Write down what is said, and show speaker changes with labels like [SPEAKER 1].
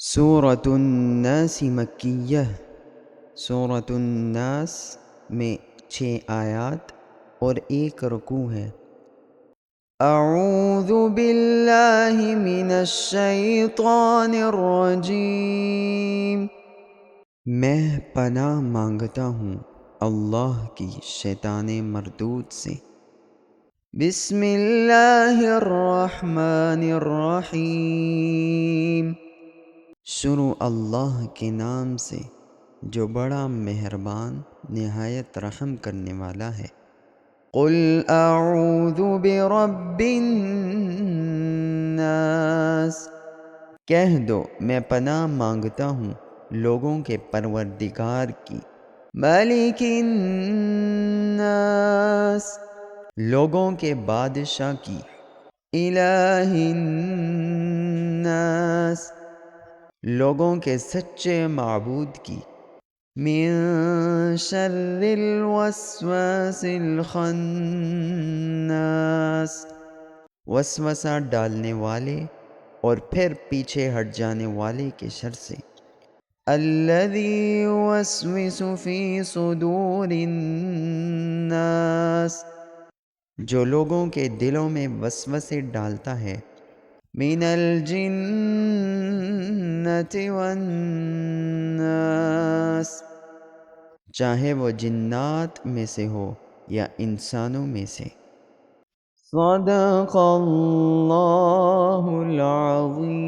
[SPEAKER 1] سورۃ الناس مکیہ۔ سورۃ الناس میں 6 آیات اور 1 رکوع ہے۔ اعوذ باللہ من الشیطان الرجیم، میں پناہ مانگتا ہوں اللہ کی شیطان مردود سے۔ بسم اللہ الرحمن الرحیم، شروع اللہ کے نام سے جو بڑا مہربان نہایت رحم کرنے والا ہے۔ قل اعوذ برب الناس، کہہ دو میں پناہ مانگتا ہوں لوگوں کے پروردگار کی۔ ملک الناس، لوگوں کے بادشاہ کی۔ الہ الناس، لوگوں کے سچے معبود کی۔ من شر الوسواس الخناس، وسوسہ ڈالنے والے اور پھر پیچھے ہٹ جانے والے کے شر سے۔ الذی یوسوس فی صدور الناس، جو لوگوں کے دلوں میں وسوسے ڈالتا ہے۔ من الجنۃ والناس، چاہے وہ جنات میں سے ہو یا انسانوں میں سے۔ صدق اللہ العظیم۔